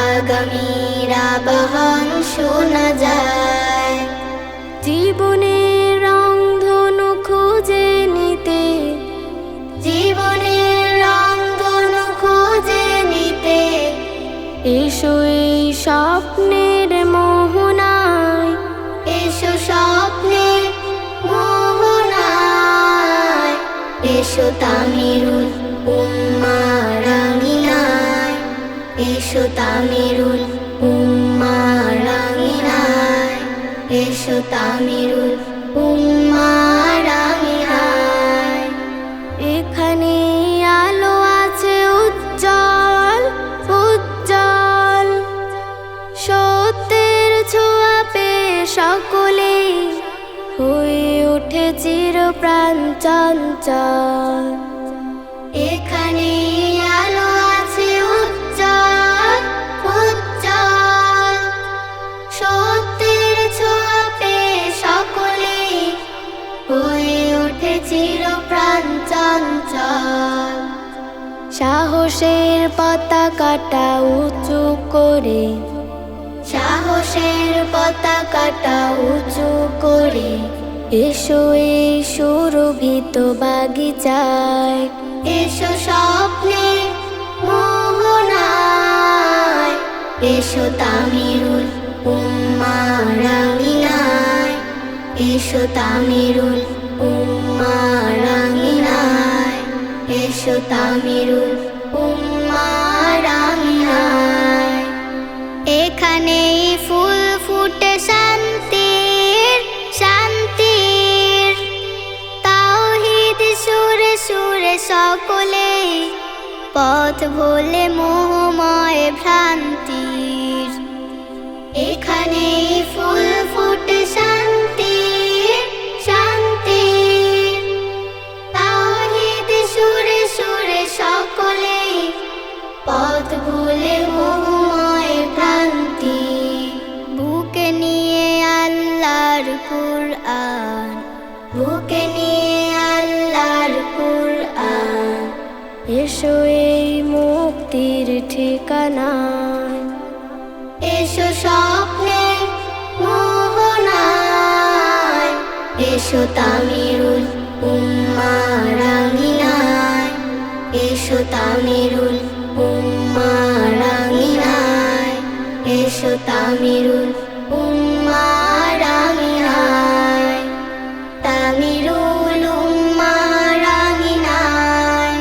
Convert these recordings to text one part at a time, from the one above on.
আগামীর আবাহন শোনা যায়। জীবনের রংধনু খুঁজে নিতে, জীবনের রংধনু খুঁজে নিতে এসো এই স্বপ্নের মোহনায়, এসো স্বপ্নের মোহনায়, এসো তামিরুল উম্মা রাঙিনায়, এসো তামিরুল উম্মা রাঙিনায়, এসো তামিরুল উম্মা রাঙিনায়। এখানে আলো আছে উজ্জ্বল উজ্জ্বল, সত্যের ছোঁয়া পেয়ে সকলে হয়ে ওঠে চিরপ্রাণ চঞ্চল। এখানে আলো আছে উজ্জ্বল উজ্জ্বল, সত্যের ছোঁয়া পেয়ে সকলে হয়ে ওঠে চিরপ্রাণ চঞ্চল। সাহসের পতাকাটা উঁচু করে, সাহসের পতাকাটা উঁচু করে এসো এই সুরভিত বাগিচায়, এসো স্বপ্নের মোহনায়, এসো তামিরুল উম্মা রাঙিনায়, এসো তামিরুল উম্মা রাঙিনায়, এসো তামিরুল উম্মা রাঙিনায়। এখানেই ফুল ফুটে শান্তির শান্তির, তাওহীদ সুরে সুরে সকলে পথ ভোলে মোহময় ভ্রান্তির। এখানেই ফুল ফুটে শান্তির শান্তির, তাওহীদ সুরে সুরে সকলে পথ ভোলে মোহময় ভ্রান্তি। বুকে নিয়ে আল্লাহর কুরআন, বুকে নিয়ে আল্লাহর কুরআন এসো এই মুক্তির ঠিকানায়, এসো স্বপ্নের মোহনায়, এসো তামিরুল উম্মা রাঙিনায়, এসো তামিরুল উম্মা রাঙিনায়, এসো তামিরুল উম্মা রাঙিনায়। তামিরুল উম্মা রাঙিনায়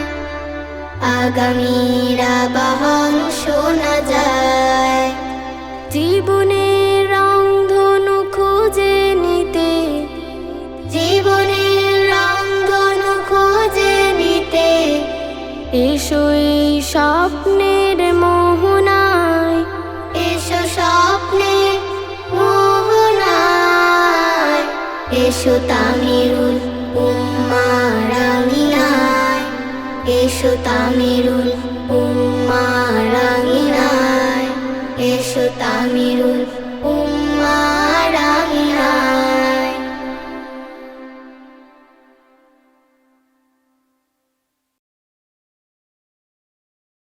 আগামীর আবাহন শোনা যায়। জীবনের রংধনু খুঁজে নিতে, জীবনের রংধনু খুঁজে নিতে এসো এই স্বপ্নের মোহনায়, এসো স্বপ্নের মোহনায়, এসো তামিরুল উম্মা রাঙিনায়, এসো তামিরুল